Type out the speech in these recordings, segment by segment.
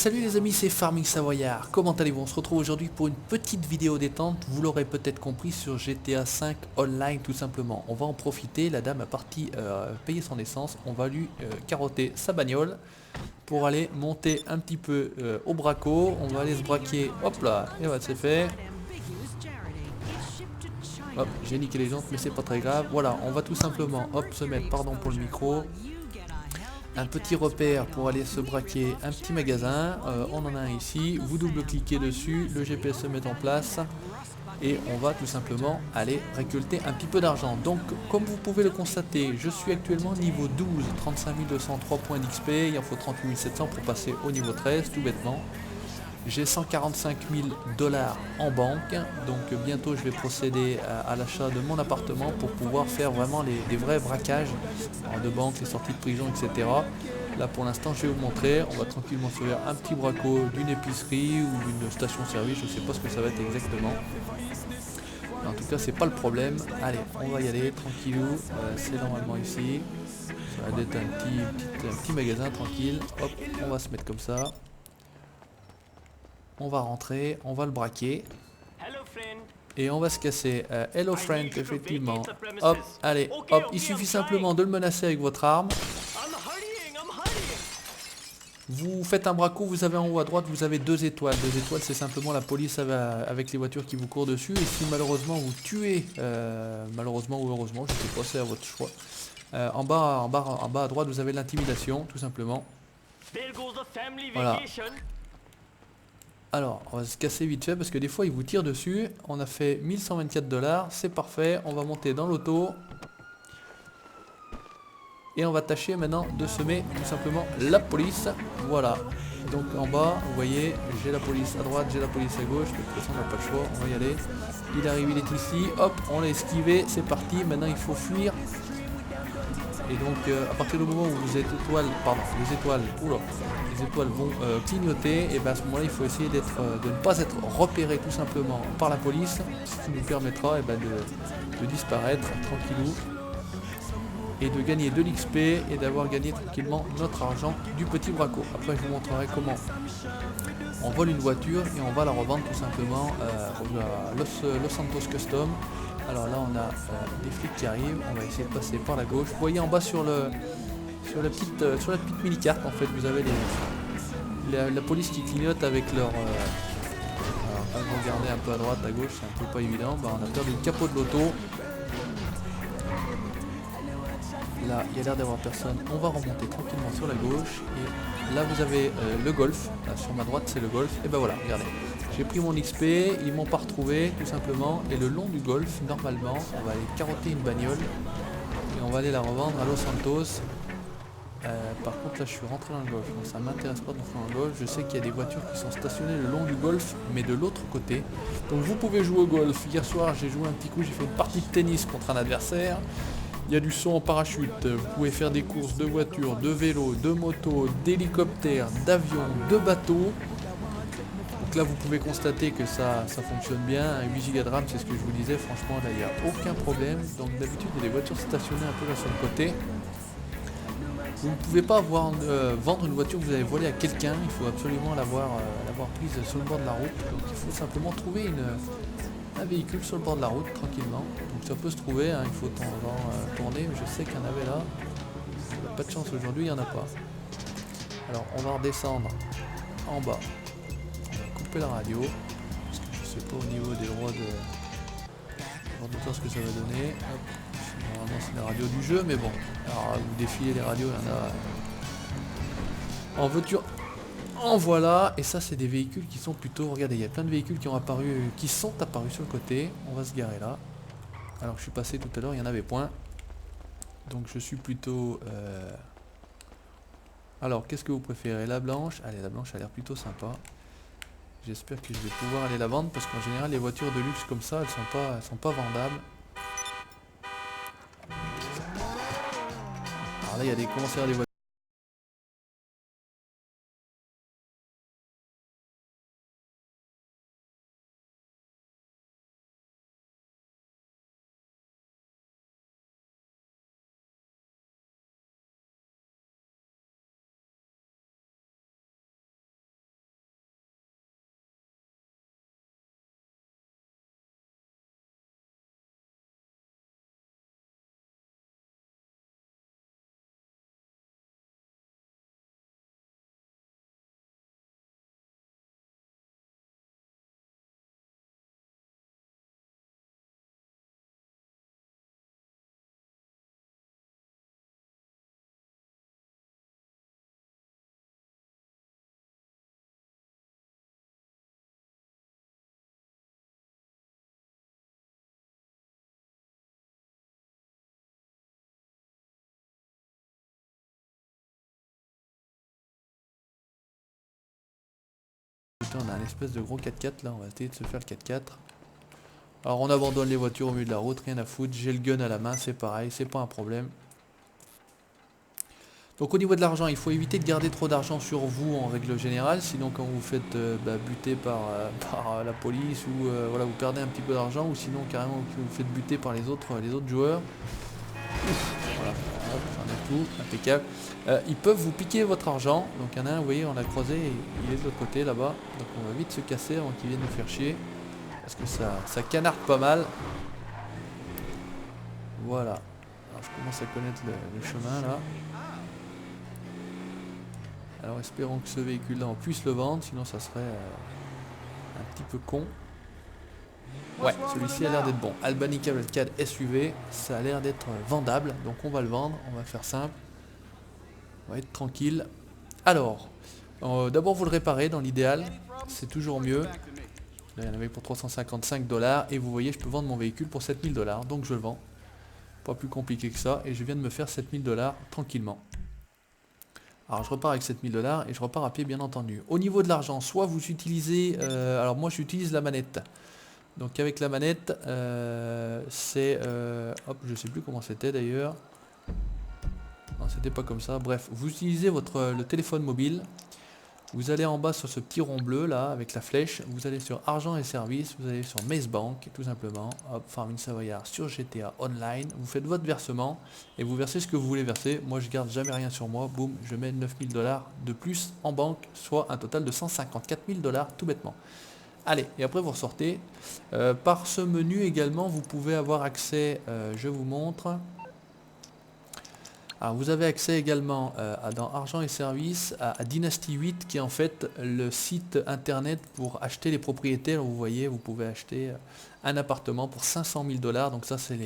Salut les amis, c'est Farming Savoyard. Comment allez-vous? On se retrouve aujourd'hui pour une petite vidéo détente. Vous l'aurez peut-être compris, sur GTA 5 Online tout simplement. On va en profiter, la dame est partie payer son essence. On va lui carotter sa bagnole pour aller monter un petit peu au braco. On va aller se braquer, hop là, et voilà, c'est fait. Hop, j'ai niqué les jantes mais c'est pas très grave. Voilà, on va tout simplement, hop, se mettre, pardon pour le micro, un petit repère pour aller se braquer un petit magasin. On en a un ici, vous double-cliquez dessus, le GPS se met en place et on va tout simplement aller récolter un petit peu d'argent. Donc comme vous pouvez le constater, je suis actuellement niveau 12, 35 203 points d'XP, il en faut 38 700 pour passer au niveau 13 tout bêtement. J'ai 145 000 dollars en banque, donc bientôt je vais procéder à l'achat de mon appartement pour pouvoir faire vraiment des vrais braquages de banque, les sorties de prison, etc. Là pour l'instant je vais vous montrer, on va tranquillement se faire un petit braco d'une épicerie ou d'une station-service, je ne sais pas ce que ça va être exactement. Mais en tout cas c'est pas le problème. Allez, on va y aller tranquillou, c'est normalement ici. Ça va être un petit magasin tranquille, hop, on va se mettre comme ça. On va rentrer, on va le braquer. Et on va se casser. Hello friend, effectivement. Hop, allez, hop, il suffit simplement de le menacer avec votre arme. Vous faites un braco, vous avez en haut à droite, vous avez 2 étoiles. 2 étoiles, c'est simplement la police avec les voitures qui vous courent dessus. Et si malheureusement vous tuez, malheureusement ou heureusement, je ne sais pas, c'est à votre choix. En bas à droite, vous avez l'intimidation, tout simplement. Voilà. Alors, on va se casser vite fait parce que des fois, ils vous tirent dessus. On a fait 1124 dollars, c'est parfait. On va monter dans l'auto. Et on va tâcher maintenant de semer tout simplement la police. Voilà. Donc en bas, vous voyez, j'ai la police à droite, j'ai la police à gauche. De toute façon, on n'a pas le choix, on va y aller. Il arrive, il est ici. Hop, on l'a esquivé, c'est parti. Maintenant, il faut fuir. Et donc, à partir du moment où les étoiles vont clignoter, et bien à ce moment-là, il faut essayer de ne pas être repéré tout simplement par la police, ce qui nous permettra de disparaître tranquillou et de gagner de l'XP et d'avoir gagné tranquillement notre argent du petit braco. Après, je vous montrerai comment on vole une voiture et on va la revendre tout simplement à Los Santos Custom. Alors là, on a des flics qui arrivent. On va essayer de passer par la gauche. Vous voyez en bas sur la petite mini-carte, en fait, vous avez la police qui clignote avec leur... alors, vous regardez un peu à droite, à gauche, c'est un peu pas évident. Bah, on a perdu le capot de l'auto. Là, il y a l'air d'avoir personne. On va remonter tranquillement sur la gauche. Et là, vous avez le golf. Là, sur ma droite, c'est le golf. Et ben voilà, regardez. J'ai pris mon XP. Ils m'ont pas retrouvé, tout simplement. Et le long du golf, normalement, on va aller carotter une bagnole. Et on va aller la revendre à Los Santos. Par contre, là, je suis rentré dans le golf. Donc, ça m'intéresse pas de rentrer dans le golf. Je sais qu'il y a des voitures qui sont stationnées le long du golf, mais de l'autre côté. Donc, vous pouvez jouer au golf. Hier soir, j'ai joué un petit coup. J'ai fait une partie de tennis contre un adversaire. Il y a du saut en parachute, vous pouvez faire des courses de voitures, de vélos, de motos, d'hélicoptères, d'avions, de bateaux. Donc là vous pouvez constater que ça fonctionne bien, un 8 Go de RAM, c'est ce que je vous disais, franchement là il n'y a aucun problème. Donc d'habitude il y a des voitures stationnées un peu là sur le côté. Vous ne pouvez pas vendre une voiture que vous avez volée à quelqu'un, il faut absolument l'avoir prise sur le bord de la route. Donc il faut simplement trouver un véhicule sur le bord de la route tranquillement. Donc ça peut se trouver, hein, il faut de temps en temps tourner, mais je sais qu'il y en avait là. Pas de chance aujourd'hui, il n'y en a pas. Alors on va redescendre en bas. On va couper la radio. Parce que je sais pas au niveau des droits de ce que ça va donner. Hop. Normalement c'est la radio du jeu, mais bon. Alors vous défilez les radios, il y en a en voiture. En voilà, et ça c'est des véhicules qui sont plutôt, regardez, il y a plein de véhicules qui sont apparus sur le côté. On va se garer là. Alors je suis passé tout à l'heure, il n'y en avait point. Donc je suis plutôt... Alors qu'est-ce que vous préférez? La blanche? Allez, la blanche a l'air plutôt sympa. J'espère que je vais pouvoir aller la vendre parce qu'en général les voitures de luxe comme ça, elles sont pas vendables. Alors là il y a des commentaires des voitures. Putain, on a un espèce de gros 4x4 là, on va essayer de se faire le 4x4. Alors on abandonne les voitures au milieu de la route, rien à foutre, j'ai le gun à la main, c'est pareil, c'est pas un problème. Donc au niveau de l'argent, il faut éviter de garder trop d'argent sur vous en règle générale, sinon quand vous faites buter par la police ou voilà, vous perdez un petit peu d'argent, ou sinon carrément vous faites buter par les autres joueurs. Voilà, hop, j'en ai tout, impeccable. Ils peuvent vous piquer votre argent, donc il y en a un, vous voyez, on l'a croisé, et il est de l'autre côté là-bas, donc on va vite se casser avant qu'ils viennent nous faire chier, parce que ça canarde pas mal. Voilà, alors je commence à connaître le chemin là. Alors espérons que ce véhicule-là on puisse le vendre, sinon ça serait un petit peu con. Ouais, celui-ci a l'air d'être bon. Albany Cavalcade SUV, ça a l'air d'être vendable, donc on va le vendre, on va faire simple. On va être tranquille. Alors, d'abord vous le réparez dans l'idéal, c'est toujours mieux. Là il y en avait pour 355 $ et vous voyez je peux vendre mon véhicule pour 7000 $, donc je le vends. Pas plus compliqué que ça et je viens de me faire 7000 $ tranquillement. Alors je repars avec 7000 $ et je repars à pied bien entendu. Au niveau de l'argent, soit vous utilisez, alors moi j'utilise la manette. Donc avec la manette, c'est, hop, je sais plus comment c'était d'ailleurs. Non, c'était pas comme ça. Bref, vous utilisez le téléphone mobile. Vous allez en bas sur ce petit rond bleu là avec la flèche. Vous allez sur argent et services. Vous allez sur Maze Bank tout simplement. Hop, Farming Savoyard sur GTA Online. Vous faites votre versement et vous versez ce que vous voulez verser. Moi je garde jamais rien sur moi. Boum, je mets 9000 $ de plus en banque, soit un total de 154 000 $ tout bêtement. Allez, et après vous ressortez. Par ce menu également, vous pouvez avoir accès, je vous montre. Alors vous avez accès également dans Argent et Services à Dynasty 8 qui est en fait le site internet pour acheter les propriétés. Alors, vous voyez, vous pouvez acheter un appartement pour 500 000 $. Donc ça c'est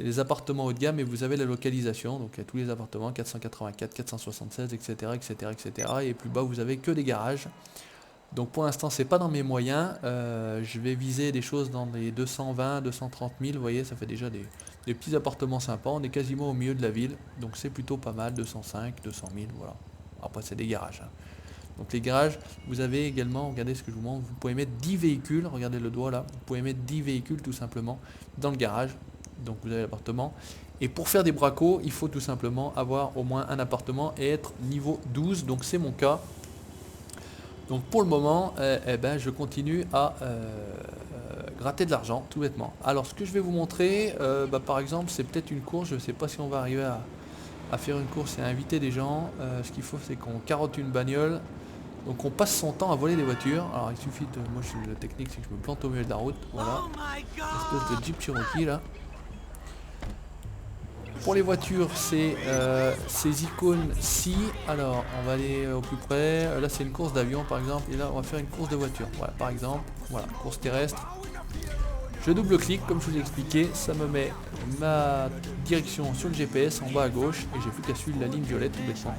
les appartements haut de gamme et vous avez la localisation. Donc il y a tous les appartements 484, 476, etc., etc., etc. Et plus bas vous avez que des garages. Donc pour l'instant c'est pas dans mes moyens, je vais viser des choses dans les 220, 230 000, vous voyez ça fait déjà des petits appartements sympas, on est quasiment au milieu de la ville, donc c'est plutôt pas mal, 205, 200 000, voilà. Après c'est des garages. Hein. Donc les garages, vous avez également, regardez ce que je vous montre, vous pouvez mettre 10 véhicules, regardez le doigt là, vous pouvez mettre 10 véhicules tout simplement dans le garage, donc vous avez l'appartement. Et pour faire des bracos, il faut tout simplement avoir au moins un appartement et être niveau 12, donc c'est mon cas. Donc pour le moment, je continue à gratter de l'argent, tout bêtement. Alors ce que je vais vous montrer, par exemple, c'est peut-être une course, je ne sais pas si on va arriver à faire une course et à inviter des gens. Ce qu'il faut, c'est qu'on carotte une bagnole. Donc on passe son temps à voler des voitures. Alors il suffit de... Moi, la technique, c'est que je me plante au milieu de la route. Voilà. Espèce de Jeep Cherokee, là. Pour les voitures, c'est ces icônes-ci. Alors, on va aller au plus près. Là, c'est une course d'avion, par exemple. Et là, on va faire une course de voiture. Voilà, par exemple. Voilà, course terrestre. Je double-clique, comme je vous ai expliqué. Ça me met ma direction sur le GPS en bas à gauche. Et j'ai plus qu'à suivre la ligne violette tout bêtement.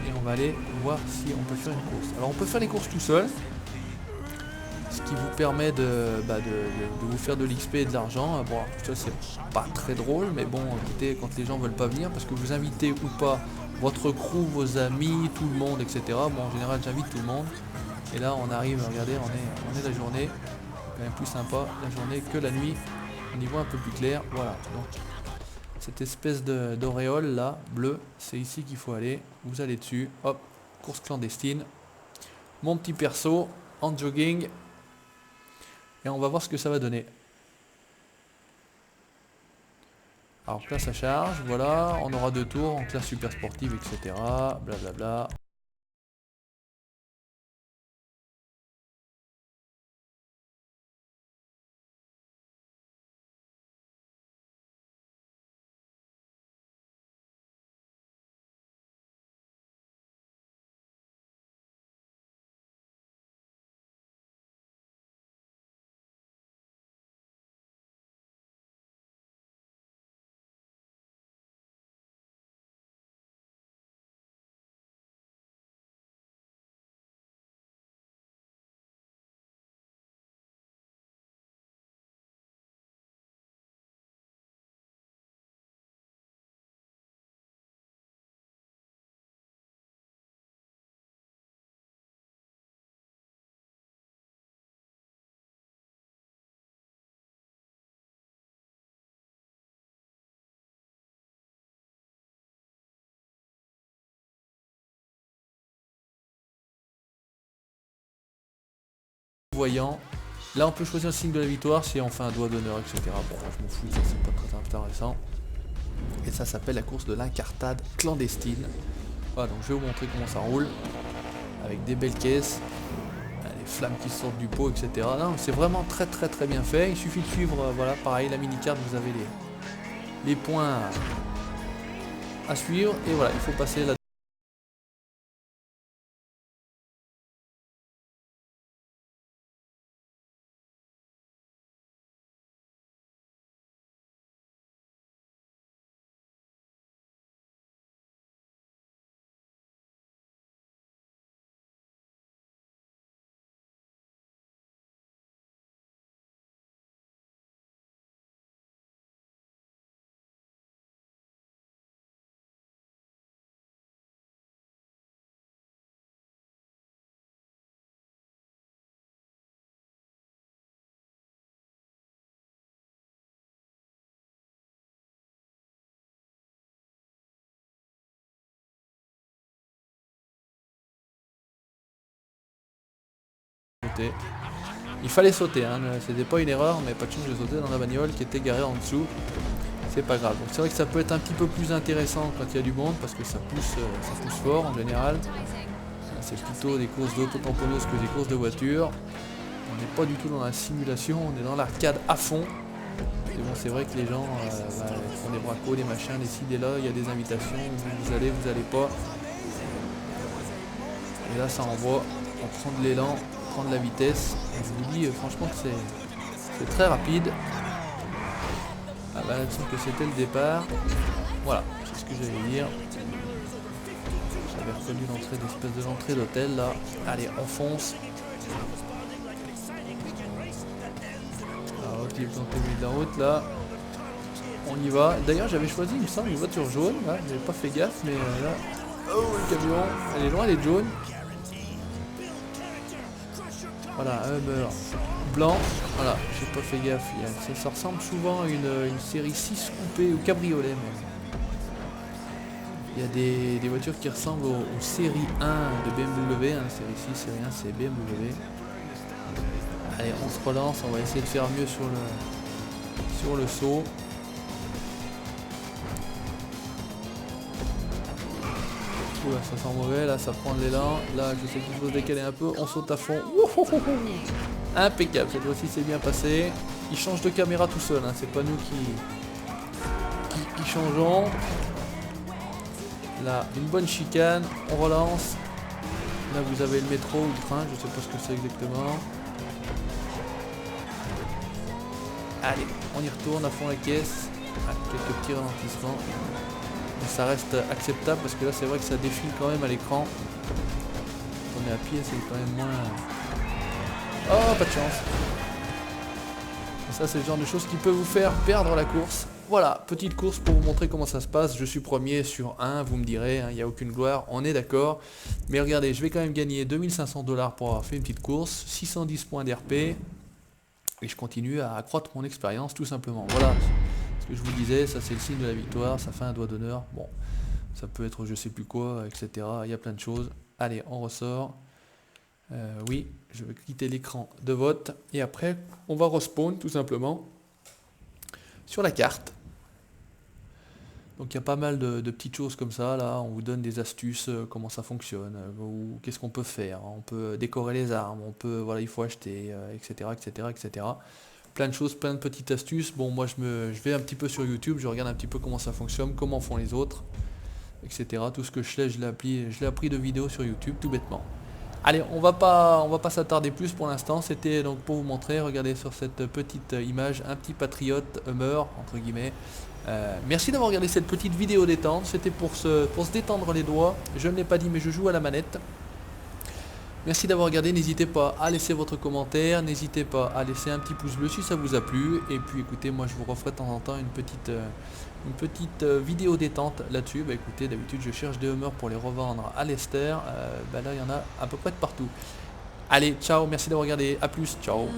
Et on va aller voir si on peut faire une course. Alors, on peut faire les courses tout seul. Ce qui vous permet de vous faire de l'XP et de l'argent. Bon, ça c'est pas très drôle, mais bon, écoutez, quand les gens veulent pas venir, parce que vous invitez ou pas votre crew, vos amis, tout le monde, etc. Bon, en général, j'invite tout le monde. Et là, on arrive, regardez, on est la journée, quand même plus sympa la journée que la nuit, au niveau un peu plus clair. Voilà, donc cette espèce d'auréole là, bleu, c'est ici qu'il faut aller. Vous allez dessus, hop, course clandestine. Mon petit perso en jogging. Et on va voir ce que ça va donner. Alors là ça charge, voilà, on aura 2 tours en classe super sportive, etc. Blablabla. voyant. Là on peut choisir le signe de la victoire si on fait un doigt d'honneur, etc. Bon moi je m'en fous, ça c'est pas très intéressant. Et ça s'appelle la course de l'incartade clandestine. Voilà, donc je vais vous montrer comment ça roule. Avec des belles caisses, les flammes qui sortent du pot, etc. Non, c'est vraiment très bien fait. Il suffit de suivre, voilà, pareil, la mini-carte, vous avez les points à suivre. Et voilà, il faut passer là. Il fallait sauter, hein. C'était pas une erreur, mais pas de chance, j'ai sauté dans la bagnole qui était garée en dessous. C'est pas grave. Donc c'est vrai que ça peut être un petit peu plus intéressant quand il y a du monde parce que ça pousse fort en général. C'est plutôt des courses d'auto-tamponneuses que des courses de voitures. On n'est pas du tout dans la simulation, on est dans l'arcade à fond. Et bon, c'est vrai que les gens font des bracos, des machins, des ci, des là, il y a des invitations, vous allez pas. Et là ça envoie, on prend de l'élan, on prend de la vitesse. Et je vous dis franchement que c'est très rapide. Ah bah, il me semble que c'était le départ. Voilà, c'est ce que j'allais dire. J'avais reconnu l'entrée d'espèce de l'entrée d'hôtel là. Allez, on fonce. Alors, qui est dans le milieu de la route là. On y va. D'ailleurs, j'avais choisi, il me semble, une voiture jaune. Là, j'avais pas fait gaffe, mais là. Oh, le camion. Elle est loin, elle est jaune. Voilà, un Hummer blanc. Voilà, j'ai pas fait gaffe. Ça ressemble souvent à une série 6 coupé ou cabriolet même. Il y a des voitures qui ressemblent aux séries 1 de BMW. Hein, série 6, série 1, c'est BMW. Allez, on se relance. On va essayer de faire mieux sur le saut. Oula, ça sent mauvais, là ça prend de l'élan. Là je sais qu'il faut se décaler un peu, on saute à fond. Impeccable, cette fois-ci c'est bien passé. Il change de caméra tout seul, hein. C'est pas nous qui changeons. Là, une bonne chicane, on relance. Là vous avez le métro ou le train, je sais pas ce que c'est exactement. Allez, on y retourne à fond la caisse. Ah, quelques petits ralentissements. Mais ça reste acceptable parce que là c'est vrai que ça défile quand même à l'écran. Quand on est à pied c'est quand même moins... Oh, pas de chance. Et ça c'est le genre de choses qui peut vous faire perdre la course. Voilà, petite course pour vous montrer comment ça se passe. Je suis premier sur 1, vous me direz, il n'y a aucune gloire, on est d'accord. Mais regardez, je vais quand même gagner 2500 $ pour avoir fait une petite course, 610 points d'RP. Et je continue à accroître mon expérience tout simplement. Voilà. Que je vous disais, ça c'est le signe de la victoire, ça fait un doigt d'honneur, bon, ça peut être je sais plus quoi, etc. Il y a plein de choses. Allez, on ressort. Oui, je vais quitter l'écran de vote et après on va respawn tout simplement sur la carte. Donc il y a pas mal de petites choses comme ça, là, on vous donne des astuces, comment ça fonctionne, ou qu'est-ce qu'on peut faire, on peut décorer les armes, on peut, voilà, il faut acheter, etc., etc., etc. Plein de choses, plein de petites astuces. Bon, moi je vais un petit peu sur YouTube, je regarde un petit peu comment ça fonctionne, comment font les autres, etc. Tout ce que je sais, je l'ai appris de vidéos sur YouTube, tout bêtement. Allez, on va pas s'attarder plus pour l'instant. C'était donc pour vous montrer, regardez sur cette petite image, un petit patriote Hummer, entre guillemets. Merci d'avoir regardé cette petite vidéo détente. C'était pour se détendre les doigts. Je ne l'ai pas dit, mais je joue à la manette. Merci d'avoir regardé, n'hésitez pas à laisser votre commentaire, n'hésitez pas à laisser un petit pouce bleu si ça vous a plu. Et puis écoutez, moi je vous referai de temps en temps une petite vidéo détente là-dessus. Bah écoutez, d'habitude je cherche des Hummers pour les revendre à Leicester. Bah là il y en a à peu près de partout. Allez, ciao, merci d'avoir regardé, à plus, ciao.